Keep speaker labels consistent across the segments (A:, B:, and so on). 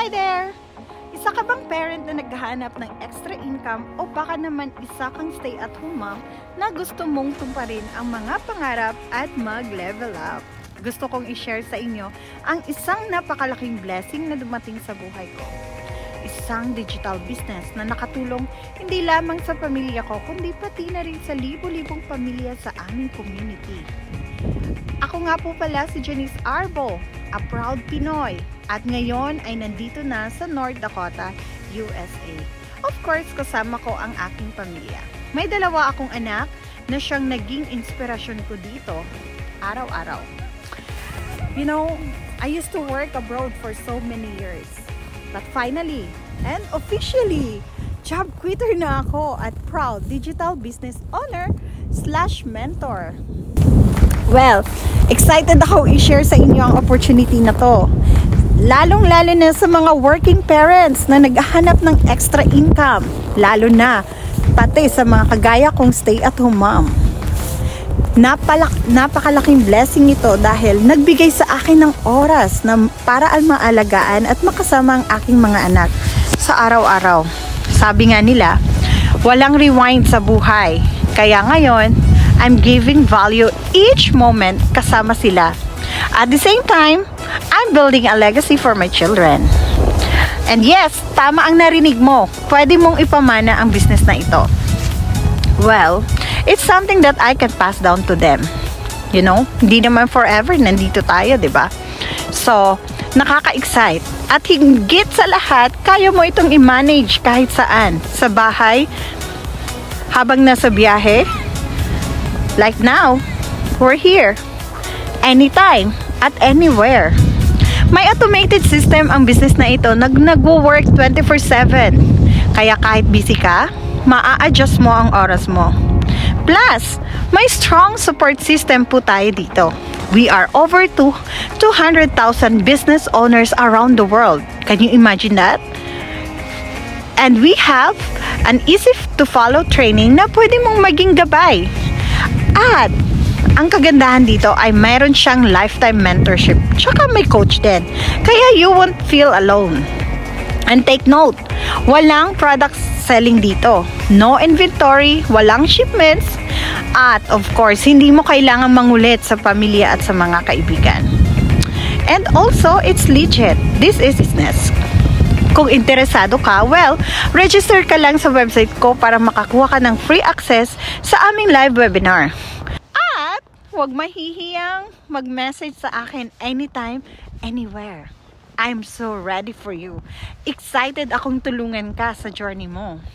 A: Hi there! Isa ka bang parent na naghahanap ng extra income o baka naman isa kang stay-at-home mom na gusto mong tumparin ang mga pangarap at mag-level up? Gusto kong i-share sa inyo ang isang napakalaking blessing na dumating sa buhay ko. Isang digital business na nakatulong hindi lamang sa pamilya ko kundi pati na rin sa libo-libong pamilya sa aming community. Ako nga po pala si Janice Arbo, a proud Pinoy, at ngayon ay nandito na sa North Dakota, USA. Of course, kasama ko ang aking pamilya. May dalawa akong anak na siyang naging inspirasyon ko dito araw-araw. You know, I used to work abroad for so many years. But finally, and officially, job quitter na ako at proud digital business owner/mentor. Well, excited ako i-share sa inyo ang opportunity na to. Lalong-lalo na sa mga working parents na naghahanap ng extra income. Lalo na, pati sa mga kagaya kong stay-at-home mom. Napakalaking blessing ito dahil nagbigay sa akin ng oras na para maalagaan at makasama ang aking mga anak sa araw-araw. Sabi nga nila, walang rewind sa buhay. Kaya ngayon, I'm giving value each moment kasama sila. At the same time, I'm building a legacy for my children. And yes, tama ang narinig mo. Pwede mong ipamana ang business na ito. Well, it's something that I can pass down to them. You know, hindi naman forever nandito tayo, di ba? So, nakaka-excite. At higit sa lahat, kaya mo itong i-manage kahit saan. Sa bahay, habang nasa biyahe. Like now, we're here. Anytime, at anywhere. May automated system ang business na ito. Nagwo-work 24/7. Kaya kahit busy ka, maa-adjust mo ang oras mo. Plus, may strong support system po tayo dito. We are over 200,000 business owners around the world. Can you imagine that? And we have an easy-to-follow training na pwede mong maging gabay. At ang kagandahan dito ay mayroon siyang lifetime mentorship. Tsaka may coach din. Kaya you won't feel alone. And take note, walang product selling dito. No inventory, walang shipments. At of course, hindi mo kailangan mangulit sa pamilya at sa mga kaibigan. And also, it's legit. This is business. Kung interesado ka, well, register ka lang sa website ko para makakuha ka ng free access sa aming live webinar. At huwag mahihiyang mag-message sa akin anytime, anywhere. I'm so ready for you. Excited akong tulungan ka sa journey mo.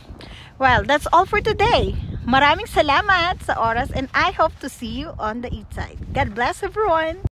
A: Well, that's all for today. Maraming salamat sa oras and I hope to see you on the eat side. God bless everyone!